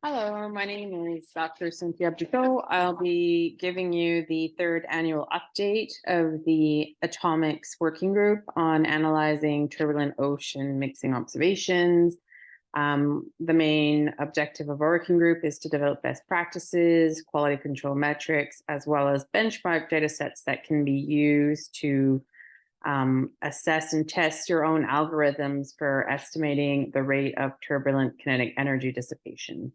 Hello, my name is Dr. Cynthia Bluteau. I'll be giving you the third annual update of the ATOMIX working group on analyzing turbulent ocean mixing observations. The main objective of our working group is to develop best practices, quality control metrics, as well as benchmark data sets that can be used to assess and test your own algorithms for estimating the rate of turbulent kinetic energy dissipation.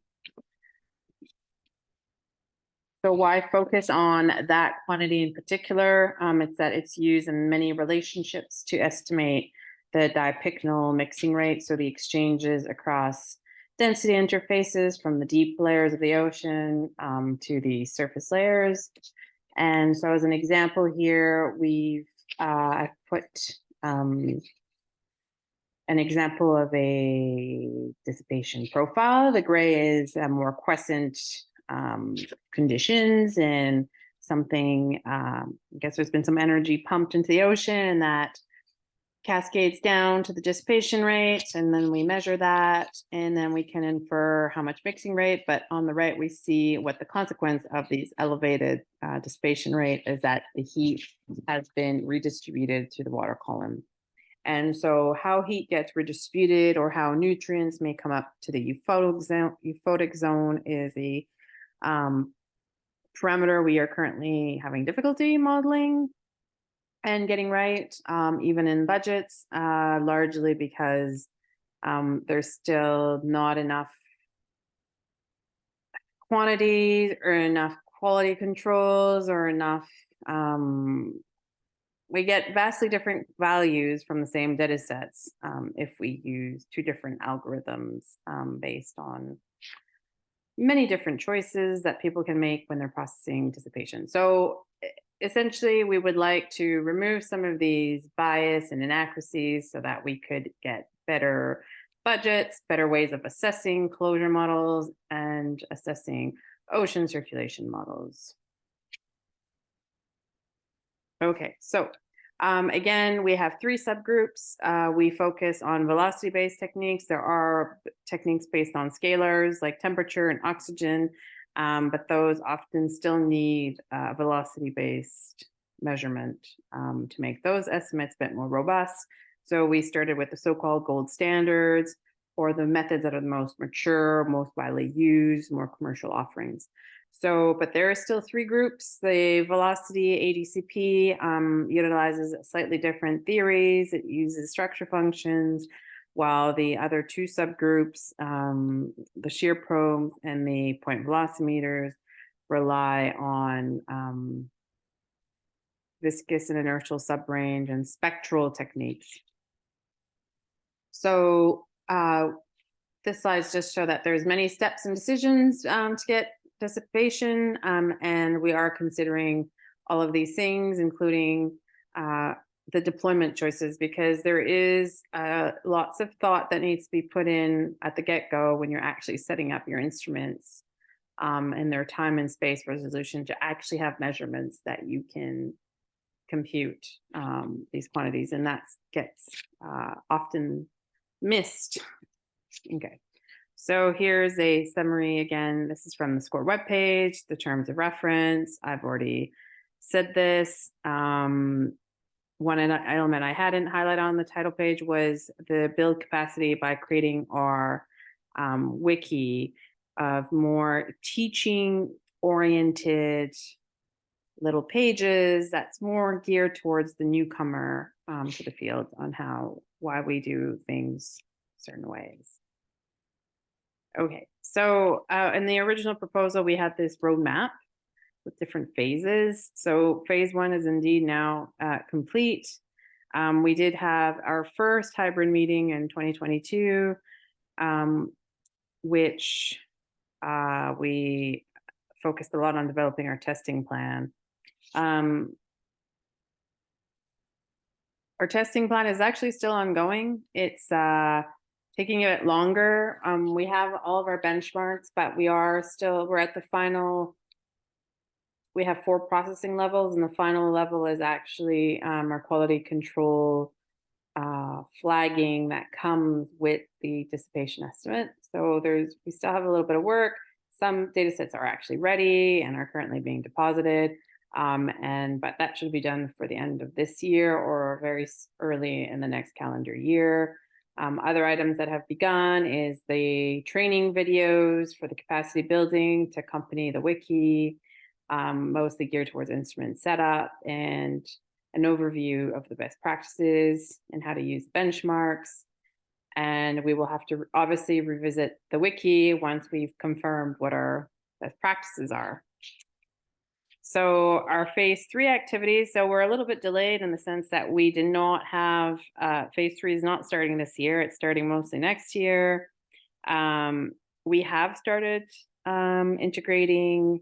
So why focus on that quantity in particular? It's that it's used in many relationships to estimate the dipycnal mixing rate, so the exchanges across density interfaces from the deep layers of the ocean to the surface layers. And so as an example here, I've put an example of a dissipation profile. The gray is a more quiescent conditions and something, I guess there's been some energy pumped into the ocean and that cascades down to the dissipation rate, and then we measure that, and then we can infer how much mixing rate. But on the right, we see what the consequence of these elevated dissipation rate is, that the heat has been redistributed to the water column. And so how heat gets redistributed or how nutrients may come up to the euphotic zone is a parameter we are currently having difficulty modeling and getting right, even in budgets, largely because there's still not enough quantities or enough quality controls or enough, we get vastly different values from the same data sets if we use two different algorithms based on many different choices that people can make when they're processing dissipation. So essentially, we would like to remove some of these bias and inaccuracies so that we could get better budgets, better ways of assessing closure models and assessing ocean circulation models. Okay, so again, we have three subgroups. We focus on velocity-based techniques. There are techniques based on scalars like temperature and oxygen, but those often still need velocity-based measurement to make those estimates a bit more robust. So we started with the so-called gold standards, or the methods that are the most mature, most widely used, more commercial offerings. So, but there are still three groups. The velocity ADCP utilizes slightly different theories. It uses structure functions, while the other two subgroups, the shear probe and the point velocimeters, rely on viscous and inertial subrange and spectral techniques. So this slides just show that there's many steps and decisions to get dissipation, and we are considering all of these things, including the deployment choices, because there is lots of thought that needs to be put in at the get-go when you're actually setting up your instruments and their time and space resolution to actually have measurements that you can compute these quantities, and that gets often missed. Okay. So here's a summary again. This is from the SCOR webpage, the terms of reference. I've already said this. One element I hadn't highlighted on the title page was the build capacity by creating our wiki of more teaching-oriented little pages that's more geared towards the newcomer to the field on why we do things certain ways. Okay, so in the original proposal, we had this roadmap with different phases. So phase one is indeed now complete. We did have our first hybrid meeting in 2022, which we focused a lot on developing our testing plan. Our testing plan is actually still ongoing. It's taking a bit longer. We have all of our benchmarks, but we're at the final. We have 4 processing levels, and the final level is actually our quality control flagging that comes with the dissipation estimate. So we still have a little bit of work. Some data sets are actually ready and are currently being deposited. But that should be done for the end of this year or very early in the next calendar year. Other items that have begun is the training videos for the capacity building to accompany the wiki, mostly geared towards instrument setup and an overview of the best practices and how to use benchmarks. And we will have to obviously revisit the wiki once we've confirmed what our best practices are. So our phase 3 activities, so we're a little bit delayed in the sense that we did not have, phase 3 is not starting this year, it's starting mostly next year. We have started integrating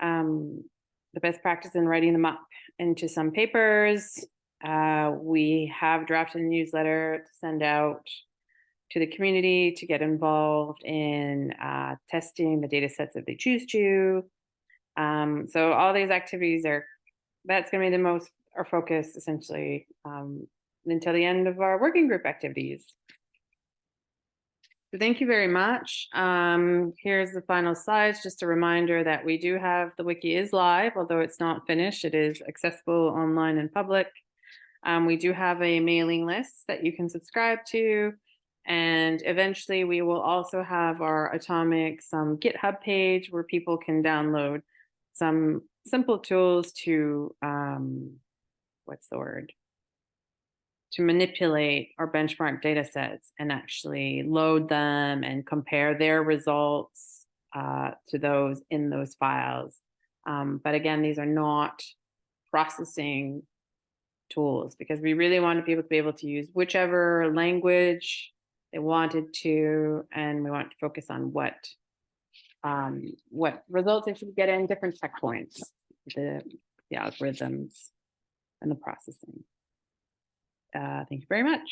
the best practice and writing them up into some papers. We have drafted a newsletter to send out to the community to get involved in testing the data sets if they choose to. So all these activities that's going to be our focus essentially until the end of our working group activities. So thank you very much. Here's the final slides. Just a reminder that we do have the wiki is live, although it's not finished. It is accessible online and public. We do have a mailing list that you can subscribe to. And eventually we will also have our ATOMIX GitHub page where people can download some simple tools to, to manipulate our benchmark data sets and actually load them and compare their results to those in those files. But again, these are not processing tools because we really wanted people to be able to use whichever language they wanted to, and we want to focus on what results they should get in different checkpoints, the algorithms and the processing. Thank you very much.